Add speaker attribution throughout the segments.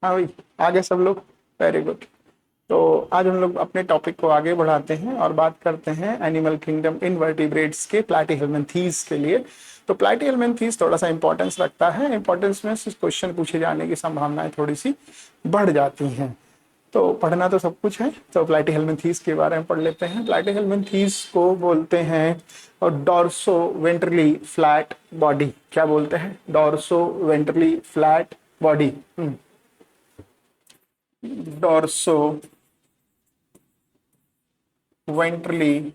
Speaker 1: हाँ भाई, आगे सब लोग। Very good. तो आज हम लोग अपने टॉपिक को आगे बढ़ाते हैं और बात करते हैं एनिमल किंगडम इनवर्टिब्रेट्स के प्लैटीहेल्मिन्थीज के लिए। तो प्लैटीहेल्मिन्थीज थोड़ा सा इंपॉर्टेंस रखता है, इंपॉर्टेंस में से क्वेश्चन पूछे जाने की संभावनाएं थोड़ी सी बढ़ जाती हैं। तो पढ़ना तो सब कुछ है, तो प्लैटीहेल्मिन्थीज के बारे में पढ़ लेते हैं। प्लैटीहेल्मिन्थीज को बोलते हैं और डॉर्सो वेंट्रली फ्लैट बॉडी। क्या बोलते हैं? Dorso ventrally flat body. Dorso ventrally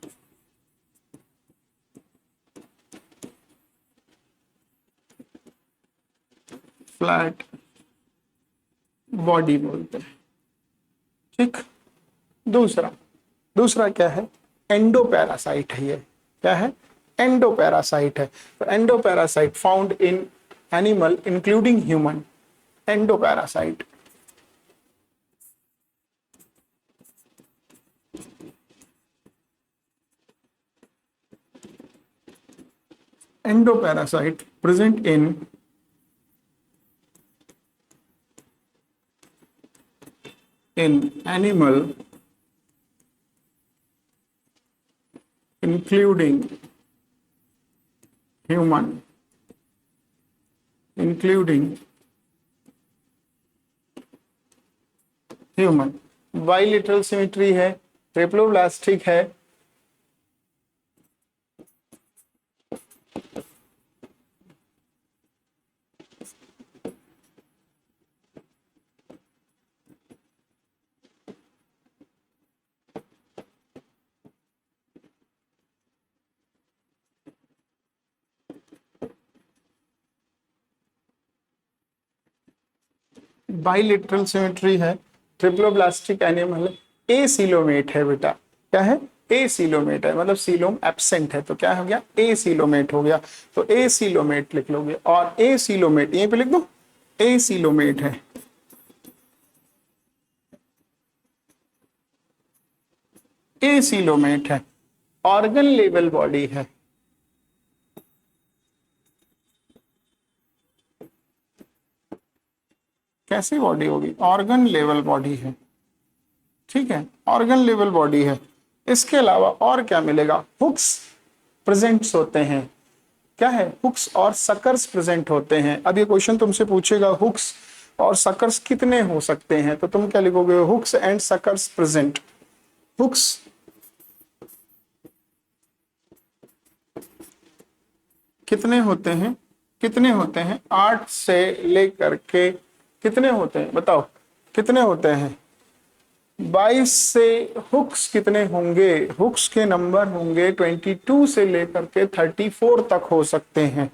Speaker 1: flat body बोलते हैं। ठीक। दूसरा दूसरा क्या है? एंडोपैरासाइट है ये। क्या है? एंडोपैरासाइट है। तो endoparasite found in animal including human. Endoparasite. Endoparasite present in animal including human including human। Bilateral symmetry है, ट्रिप्लोब्लास्टिक है। बाइलेटरल सिमेट्री है, ट्रिप्लोब्लास्टिक एनिमल है। एसिलोमेट है बेटा। क्या है? एसिलोमेट है, मतलब सीलोम एब्सेंट है, तो क्या हो गया? एसिलोमेट हो गया। तो एसिलोमेट लिख लोगे, और एसिलोमेट यहीं पे लिख दो। एसिलोमेट है। एसिलोमेट है, ऑर्गन लेवल बॉडी है। कैसी बॉडी होगी? ऑर्गन लेवल बॉडी है। ठीक है, ऑर्गन लेवल बॉडी है। इसके अलावा और क्या मिलेगा? हुक्स प्रेजेंट्स होते हैं। क्या है? हुक्स और सकर्स प्रेजेंट होते हैं। अब ये क्वेश्चन तुमसे पूछेगा हुक्स और सकर्स कितने हो सकते हैं, तो तुम क्या लिखोगे? Hooks and suckers present. Hooks कितने होते हैं? कितने होते हैं? 8 से लेकर के कितने होते हैं बताओ? कितने होते हैं? 22 से। हुक्स कितने होंगे? हुक्स के नंबर होंगे 22 से लेकर के 34 तक हो सकते हैं।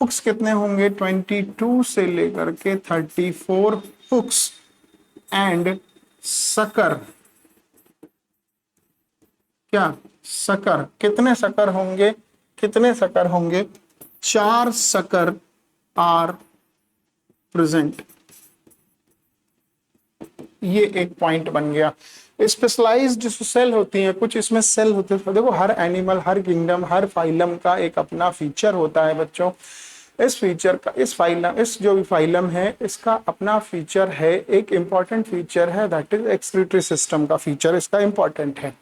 Speaker 1: हुक्स कितने होंगे? 22 से लेकर के 34 हुक्स। एंड सकर, क्या सकर कितने सकर होंगे? कितने सकर होंगे? 4 सकर आर प्रेजेंट। ये एक पॉइंट बन गया। स्पेशलाइज्ड जो सेल होती हैं, कुछ इसमें सेल होते हैं। देखो, हर एनिमल, हर किंगडम, हर फाइलम का एक अपना फीचर होता है बच्चों। इस फीचर का, इस फाइलम, इस जो भी फाइलम है, इसका अपना फीचर है। एक इंपॉर्टेंट फीचर है, दैट इज एक्सक्रीटरी सिस्टम का फीचर इसका इंपॉर्टेंट है।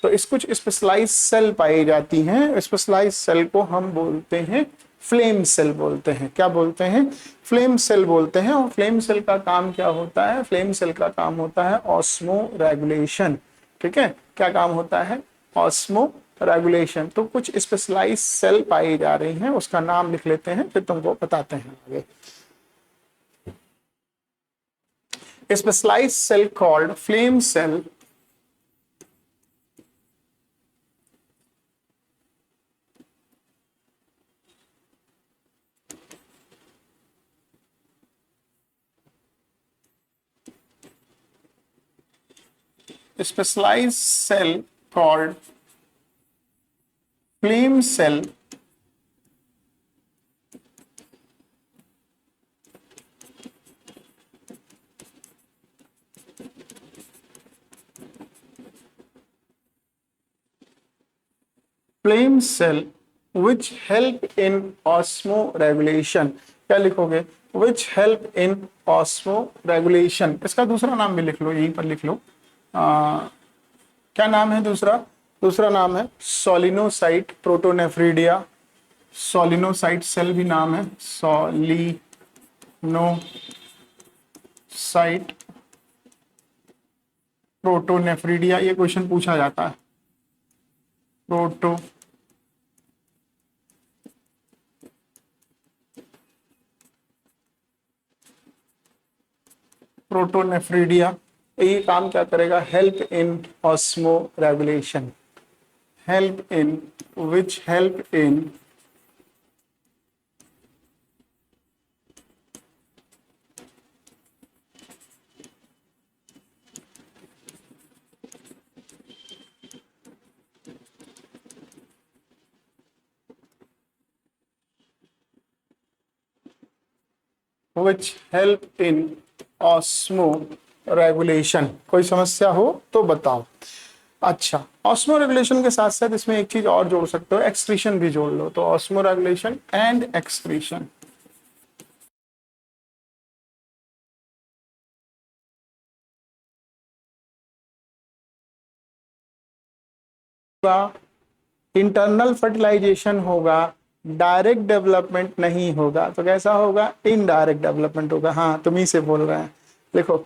Speaker 1: तो इस कुछ स्पेशलाइज सेल पाई जाती हैं। स्पेशलाइज सेल को हम बोलते हैं फ्लेम सेल बोलते हैं। क्या बोलते हैं? फ्लेम सेल बोलते हैं। और फ्लेम सेल का काम क्या होता है? फ्लेम सेल का काम होता है ऑस्मो रेगुलेशन। ठीक है, क्या काम होता है? Osmo regulation. तो कुछ स्पेशलाइज सेल पाई जा रही हैं, उसका नाम लिख लेते हैं, फिर तुमको बताते हैं आगे। Specialized cell called flame cell specialized cell called flame cell which help in osmoregulation। क्या लिखोगे? Which help in osmo regulation. इसका दूसरा नाम भी लिख लो, यहीं पर लिख लो। क्या नाम है दूसरा? दूसरा नाम है सोलिनोसाइट प्रोटोनेफ्रीडिया। सोलिनोसाइट सेल भी नाम है, सोलिनोसाइट प्रोटोनेफ्रीडिया। ये क्वेश्चन पूछा जाता है। प्रोटोनेफ्रीडिया ये काम क्या करेगा? Help in osmo regulation. Help in which help in which help in osmo regulation। कोई समस्या हो तो बताओ। अच्छा, ऑस्मो रेगुलेशन के साथ साथ इसमें एक चीज और जोड़ सकते हो, एक्सक्रीशन भी जोड़ लो। तो osmoregulation and excretion. Internal fertilization होगा, डायरेक्ट डेवलपमेंट नहीं होगा। तो कैसा होगा? इनडायरेक्ट डेवलपमेंट होगा। हाँ, तुम ही से बोल रहे हैं। देखो,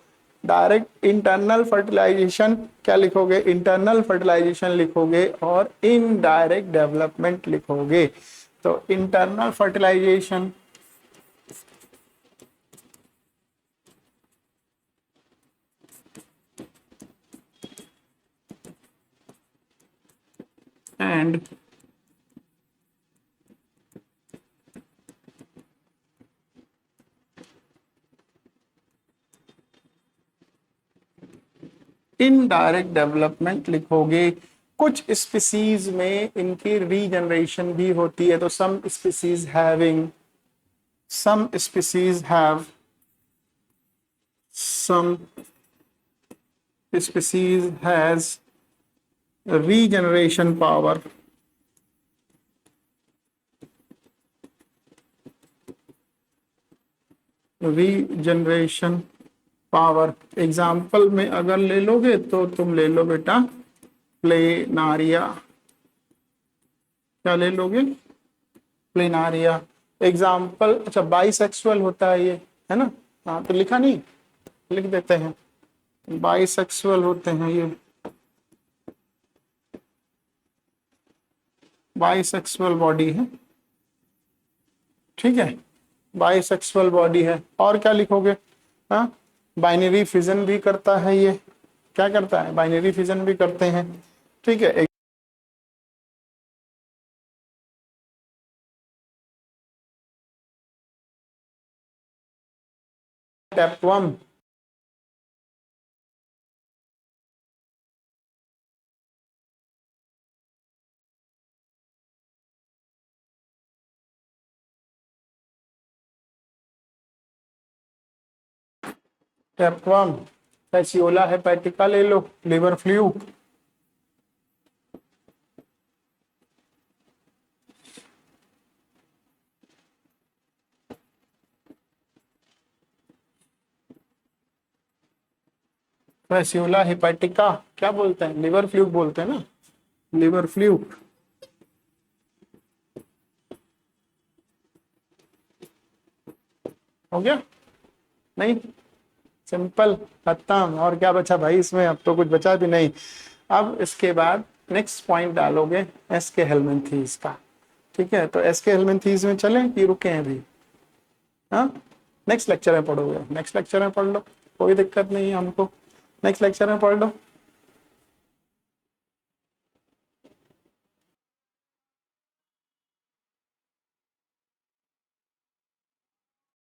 Speaker 1: डायरेक्ट इंटरनल फर्टिलाइजेशन क्या लिखोगे? इंटरनल फर्टिलाइजेशन लिखोगे और इनडायरेक्ट डेवलपमेंट लिखोगे। तो internal fertilization and indirect development लिखोगे। कुछ स्पीसीज में इनकी रीजनरेशन भी होती है। तो some species having, some species have, some species has regeneration power, regeneration power. Example में अगर ले लोगे तो तुम ले लो बेटा प्लेनारिया। क्या ले लोगे? प्लेनारिया। एग्जाम्पल, अच्छा बाइसेक्सुअल होता है ये, है ना? हाँ, तो लिखा नहीं, लिख देते हैं। बाइसेक्सुअल होते हैं ये, बाइसेक्सुअल बॉडी है। ठीक है, बाइसेक्सुअल बॉडी है। और क्या लिखोगे? हाँ, बाइनरी फिजन भी करता है ये। क्या करता है? बाइनरी फिजन भी करते हैं। ठीक है, टैपवर्म। टैपवर्म, फैसियोला हेपेटिका ले लो, लिवर फ्लूक। फैसियोला हेपेटिका क्या बोलते हैं? लिवर फ्लूक बोलते हैं ना, लिवर फ्लूक। हो गया? नहीं, सिंपल, खत्म। और क्या बचा भाई इसमें? अब तो कुछ बचा भी नहीं। अब इसके बाद नेक्स्ट पॉइंट डालोगे एस के हेलमिंथीज का। ठीक है, तो एस के हेलमिंथीज में चलें कि रुके हैं अभी? हाँ, नेक्स्ट लेक्चर में पढ़ोगे, नेक्स्ट लेक्चर में पढ़ लो, कोई दिक्कत नहीं है हमको। नेक्स्ट लेक्चर में पढ़ लो।